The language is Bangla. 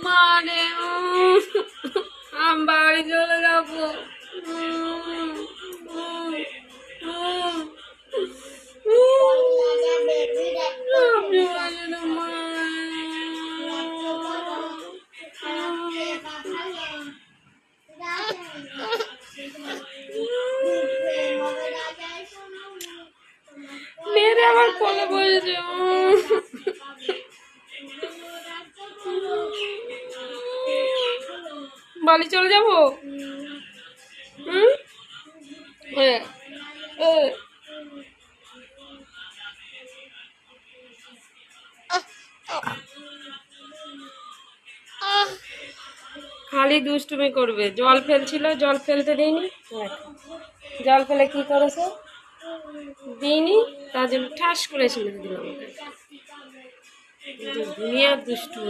মানে আমি বাড়ি চলে যাবো। মেয়েরা আমার কোলে বসেছে। বাড়ি চলে যাবো। খালি দুষ্টুমি করবে। জল ফেলছিল, জল ফেলতে দিইনি, জল ফেলে কি করেছে দিইনি, তার জন্য ঠাস করে ছিঁড়ে দিল আমাকে। দুনিয়ার দুষ্টু।